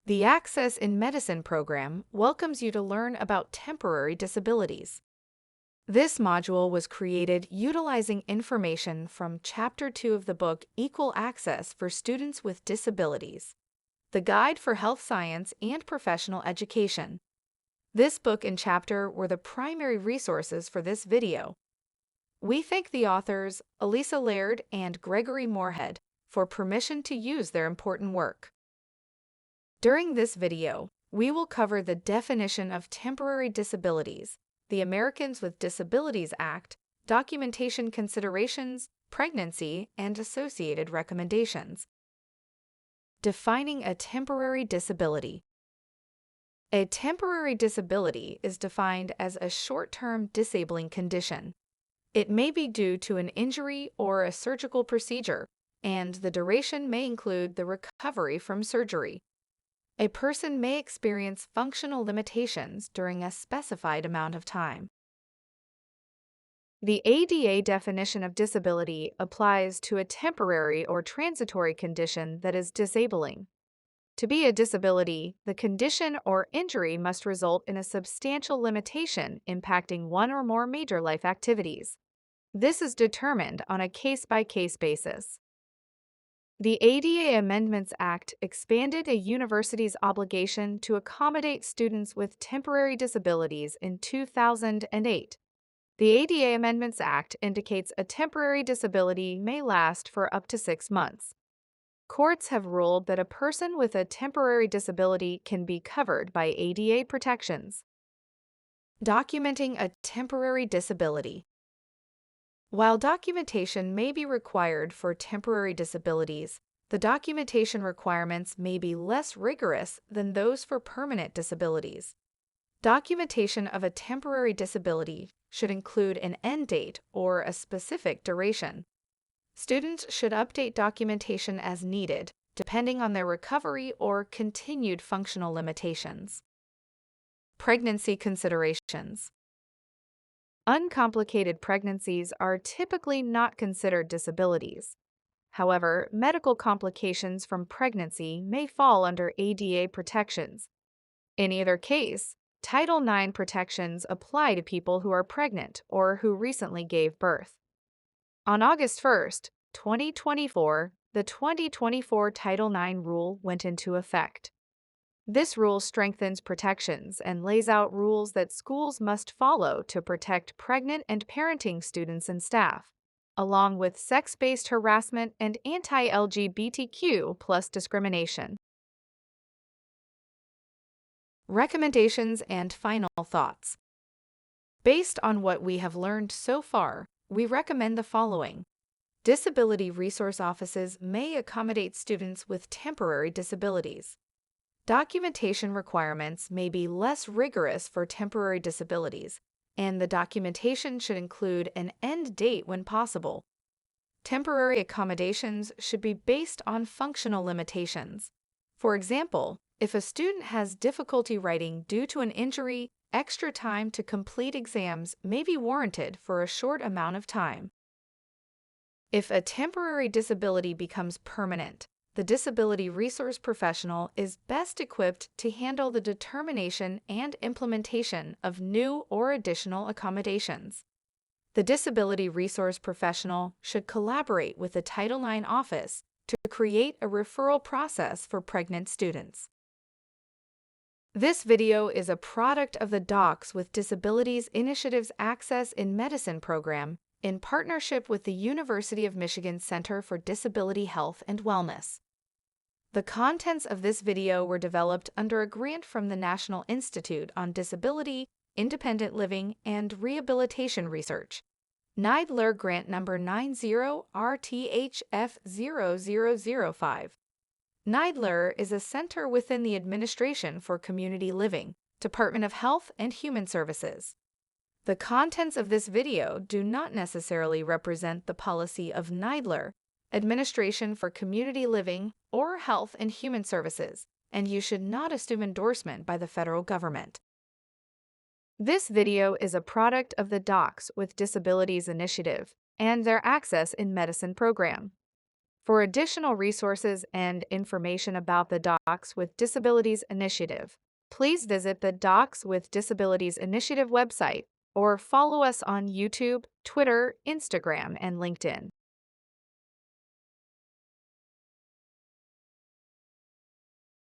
The Access in Medicine program welcomes you to learn about temporary disabilities. This module was created utilizing information from Chapter 2 of the book Equal Access for Students with Disabilities, the Guide for Health Science and Professional Education. This book and chapter were the primary resources for this video. We thank the authors, Elisa Laird and Gregory Moorhead, for permission to use their important work. During this video, we will cover the definition of temporary disabilities, the Americans with Disabilities Act, documentation considerations, pregnancy, and associated recommendations. Defining a temporary disability. A temporary disability is defined as a short-term disabling condition. It may be due to an injury or a surgical procedure, and the duration may include the recovery from surgery. A person may experience functional limitations during a specified amount of time. The ADA definition of disability applies to a temporary or transitory condition that is disabling. To be a disability, the condition or injury must result in a substantial limitation impacting one or more major life activities. This is determined on a case-by-case basis. The ADA Amendments Act expanded a university's obligation to accommodate students with temporary disabilities in 2008. The ADA Amendments Act indicates a temporary disability may last for up to 6 months. Courts have ruled that a person with a temporary disability can be covered by ADA protections. Documenting a temporary disability. While documentation may be required for temporary disabilities, the documentation requirements may be less rigorous than those for permanent disabilities. Documentation of a temporary disability should include an end date or a specific duration. Students should update documentation as needed, depending on their recovery or continued functional limitations. Pregnancy considerations. Uncomplicated pregnancies are typically not considered disabilities. However, medical complications from pregnancy may fall under ADA protections. In either case, Title IX protections apply to people who are pregnant or who recently gave birth. On August 1, 2024, the 2024 Title IX rule went into effect. This rule strengthens protections and lays out rules that schools must follow to protect pregnant and parenting students and staff, along with sex-based harassment and anti-LGBTQ+ discrimination. Recommendations and final thoughts. Based on what we have learned so far, we recommend the following. Disability resource offices may accommodate students with temporary disabilities. Documentation requirements may be less rigorous for temporary disabilities, and the documentation should include an end date when possible. Temporary accommodations should be based on functional limitations. For example, if a student has difficulty writing due to an injury, extra time to complete exams may be warranted for a short amount of time. If a temporary disability becomes permanent, the disability resource professional is best equipped to handle the determination and implementation of new or additional accommodations. The disability resource professional should collaborate with the Title IX office to create a referral process for pregnant students. This video is a product of the Docs with Disabilities Initiative's Access in Medicine program in partnership with the University of Michigan Center for Disability Health and Wellness. The contents of this video were developed under a grant from the National Institute on Disability, Independent Living, and Rehabilitation Research. NIDLR Grant Number 90RTHF0005. NIDLR is a center within the Administration for Community Living, Department of Health and Human Services. The contents of this video do not necessarily represent the policy of NIDLR, Administration for Community Living, or Health and Human Services, and you should not assume endorsement by the federal government. This video is a product of the Docs with Disabilities Initiative and their Access in Medicine program. For additional resources and information about the Docs with Disabilities Initiative, please visit the Docs with Disabilities Initiative website or follow us on YouTube, Twitter, Instagram, and LinkedIn.